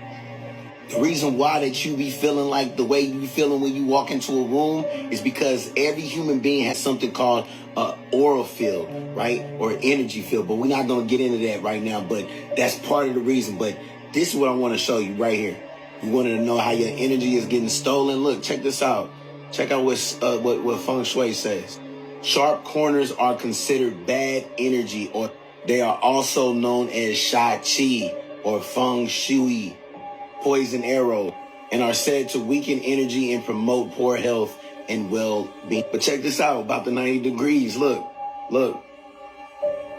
The reason why that you be feeling like the way you be feeling when you walk into a room is because every human being has something called an aura field, right? Or an energy field. But we're not going to get into that right now. But that's part of the reason. But this is what I want to show you right here. You wanted to know how your energy is getting stolen? Look, check this out. Check out what Feng Shui says. Sharp corners are considered bad energy, or they are also known as Shai Chi or Feng Shui, poison arrow, and are said to weaken energy and promote poor health and well-being. But check this out about the 90 degrees. Look.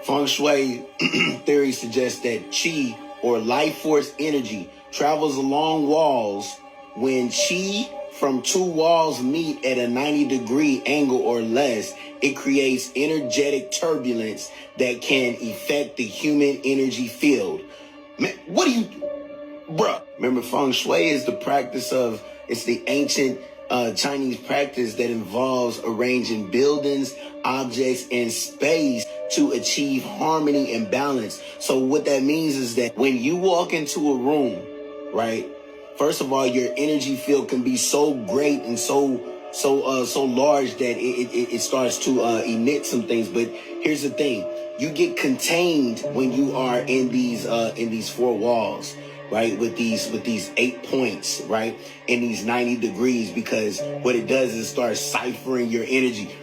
Feng Shui theory suggests that Qi, or life force energy, travels along walls. When Qi from 2 walls meet at a 90-degree angle or less, it creates energetic turbulence that can affect the human energy field. Man, what do you... Bruh, remember Feng Shui is the practice of, it's the ancient Chinese practice that involves arranging buildings, objects, and space to achieve harmony and balance. So what that means is that when you walk into a room, right, first of all, your energy field can be so great and so large that it starts to emit some things. But here's the thing. You get contained when you are in these 4 walls. right, with these 8 points, right, in these 90 degrees, because what it does is start ciphering your energy.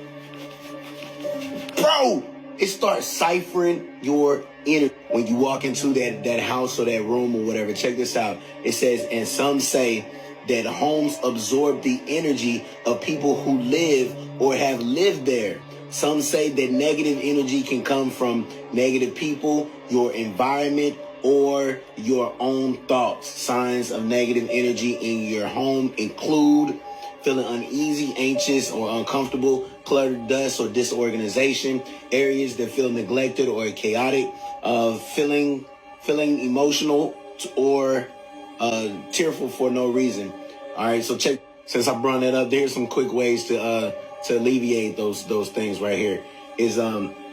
Bro, it starts ciphering your energy. When you walk into that house or that room or whatever, check this out. It says, and some say that homes absorb the energy of people who live or have lived there. Some say that negative energy can come from negative people, your environment, or your own thoughts. Signs of negative energy in your home include feeling uneasy, anxious, or uncomfortable, cluttered dust or disorganization, areas that feel neglected or chaotic, feeling emotional or tearful for no reason. All right, so check. Since I brought that up, there's some quick ways to alleviate those things right here. Is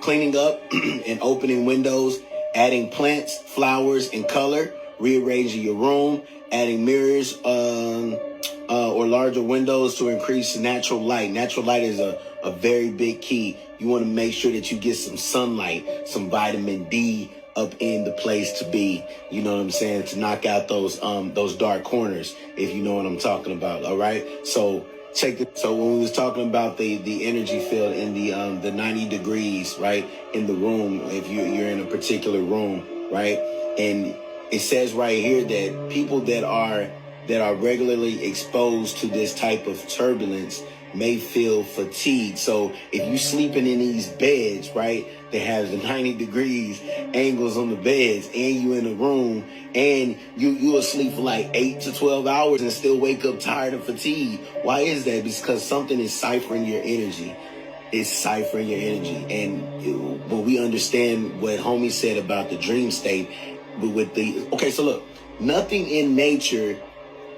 cleaning up and opening windows, adding plants, flowers, and color, rearranging your room, adding mirrors or larger windows to increase natural light. Natural light is a very big key. You want to make sure that you get some sunlight, some vitamin D up in the place to be, you know what I'm saying, to knock out those dark corners, if you know what I'm talking about. All right, so so when we was talking about the energy field in the 90 degrees, right, in the room, if you're in a particular room, right, and it says right here that people that are regularly exposed to this type of turbulence may feel fatigued. So if you sleeping in these beds, right, that has the 90 degrees angles on the beds, and you in a room, and you asleep for like 8 to 12 hours and still wake up tired and fatigued. Why is that? Because something is ciphering your energy. It's ciphering your energy. And when we understand what homie said about the dream state, okay, so look, nothing in nature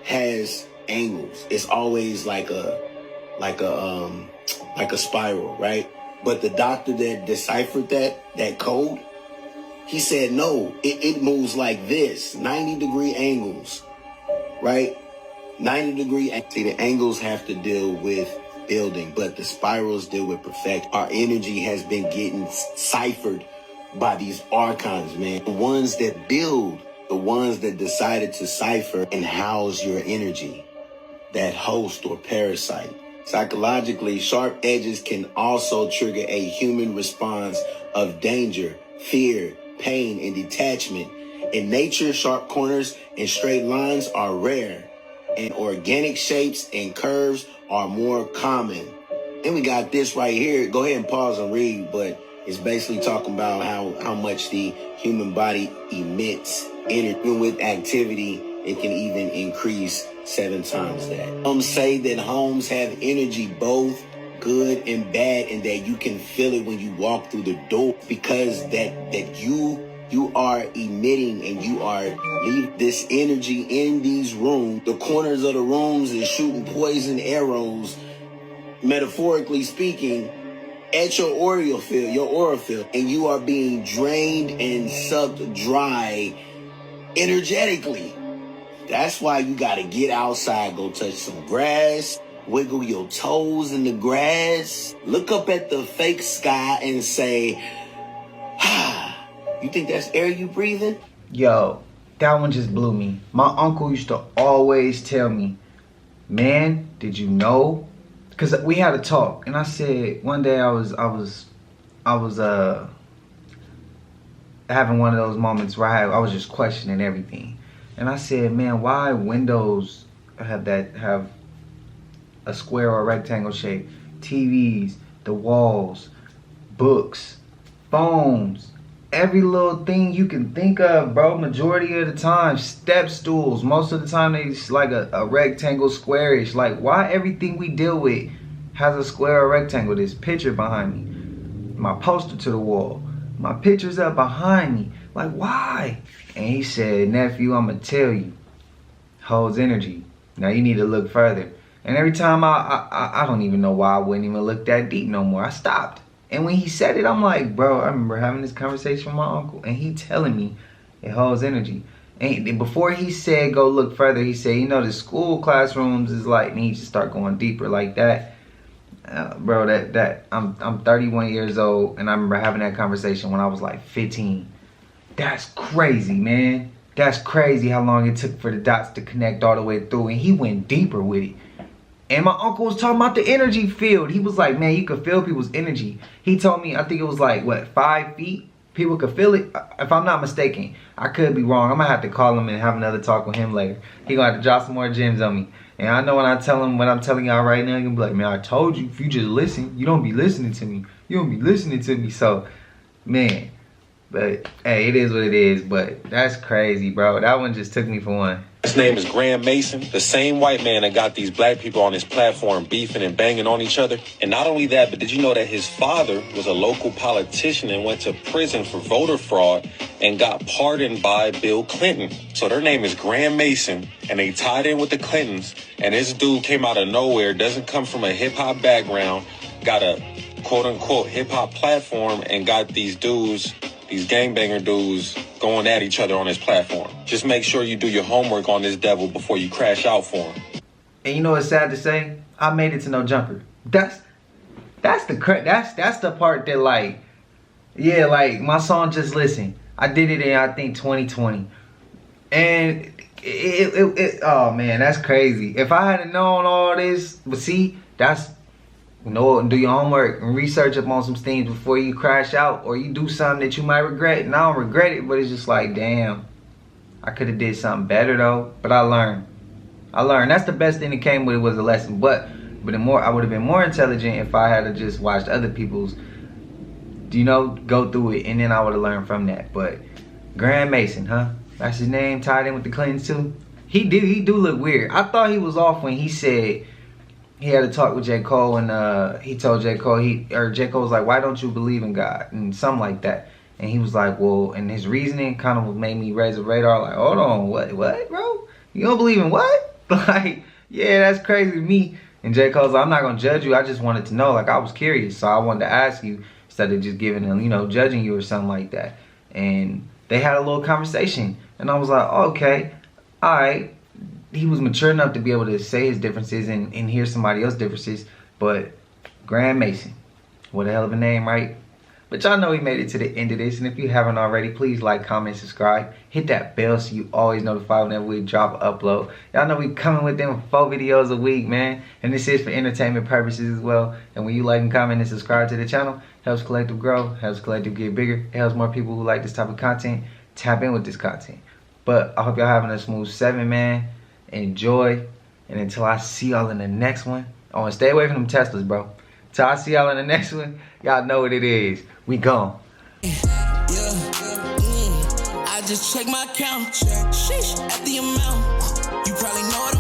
has angles. It's always like a spiral, right? But the doctor that deciphered that code, he said, no, it moves like this, 90-degree angles, right? 90-degree. See, the angles have to deal with building, but the spirals deal with perfect. Our energy has been getting ciphered by these archons, man. The ones that build, the ones that decided to cipher and house your energy, that host or parasite. Psychologically, sharp edges can also trigger a human response of danger, fear, pain, and detachment. In nature, sharp corners and straight lines are rare, and organic shapes and curves are more common. Then we got this right here. Go ahead and pause and read, but it's basically talking about how much the human body emits energy. With activity, it can even increase 7 times that. Some say that homes have energy, both good and bad, and that you can feel it when you walk through the door, because that you are emitting and you are leaving this energy in these rooms. The corners of the rooms is shooting poison arrows, metaphorically speaking, at your aura field, and you are being drained and sucked dry energetically. That's why you gotta get outside, go touch some grass, wiggle your toes in the grass, look up at the fake sky and say, ah, you think that's air you breathing? Yo, that one just blew me. My uncle used to always tell me, man, did you know? Because we had a talk, and I said, one day I was having one of those moments where I was just questioning everything. And I said, man, why windows have a square or a rectangle shape? TVs, the walls, books, phones, every little thing you can think of, bro. Majority of the time, step stools. Most of the time, it's like a rectangle, squarish. Like, why everything we deal with has a square or rectangle? This picture behind me, my poster to the wall, my pictures up behind me. Like, why? And he said, nephew, I'm going to tell you, holds energy. Now you need to look further. And every time I don't even know why I wouldn't even look that deep no more. I stopped. And when he said it, I'm like, bro, I remember having this conversation with my uncle, and he telling me it holds energy. And before he said go look further, he said, you know, the school classrooms is like, and he just start going deeper like that. Bro, I'm 31 years old, and I remember having that conversation when I was like 15. That's crazy, man. That's crazy how long it took for the dots to connect all the way through, and he went deeper with it. And my uncle was talking about the energy field. He was like, man, you could feel people's energy. He told me, I think it was like, what, 5 feet? People could feel it. If I'm not mistaken, I could be wrong. I'm gonna have to call him and have another talk with him later. He gonna have to drop some more gems on me. And I know when I tell him what I'm telling y'all right now, he's gonna be like, man, I told you, if you just listen, you don't be listening to me. You don't be listening to me. So, man, but hey, it is what it is. But that's crazy, bro. That one just took me for one. His name is Graham Mason, the same white man that got these black people on his platform beefing and banging on each other. And not only that, but did you know that his father was a local politician and went to prison for voter fraud and got pardoned by Bill Clinton? So their name is Graham Mason, and they tied in with the Clintons. And this dude came out of nowhere, doesn't come from a hip-hop background, got a quote-unquote hip-hop platform, and got these dudes, these gangbanger dudes, going at each other on his platform. Just make sure you do your homework on this devil before you crash out for him. And you know what's sad to say? I made it to no jumper. That's the part that, like, yeah, like my song Just Listen. I did it in, I think, 2020. And oh man, that's crazy. If I hadn't known all this, but see, that's, you know, do your homework and research up on some things before you crash out or you do something that you might regret. And I don't regret it, but it's just like, damn, I could have did something better though. But I learned. That's the best thing that came with it, was a lesson. But I would have been more intelligent if I had just watched other people's, you know, go through it, and then I would have learned from that. But Graham Mason, huh? That's his name, tied in with the Clintons too. He do look weird. I thought he was off when he said he had a talk with J. Cole, and he told J. Cole, J. Cole was like, why don't you believe in God? And something like that. And he was like, well, and his reasoning kind of made me raise a radar, like, hold on, what, bro? You don't believe in what? Like, yeah, that's crazy to me. And J. Cole's like, I'm not gonna judge you, I just wanted to know, like, I was curious, so I wanted to ask you, instead of just giving them, you know, judging you or something like that. And they had a little conversation, and I was like, oh, okay, all right. He was mature enough to be able to say his differences and hear somebody else's differences. But Graham Mason, what a hell of a name, right? But y'all know he made it to the end of this. And if you haven't already, please like, comment, subscribe. Hit that bell so you always notified whenever we drop an upload. Y'all know we coming with them 4 videos a week, man. And this is for entertainment purposes as well. And when you like and comment and subscribe to the channel, helps Collective grow, helps Collective get bigger. It helps more people who like this type of content tap in with this content. But I hope y'all having a smooth 7, man. Enjoy, and until I see y'all in the next one, oh, and stay away from them Teslas, bro. Till I see y'all in the next one, y'all know what it is. We gone. I just check my account. Sheesh, at the amount. You probably know it.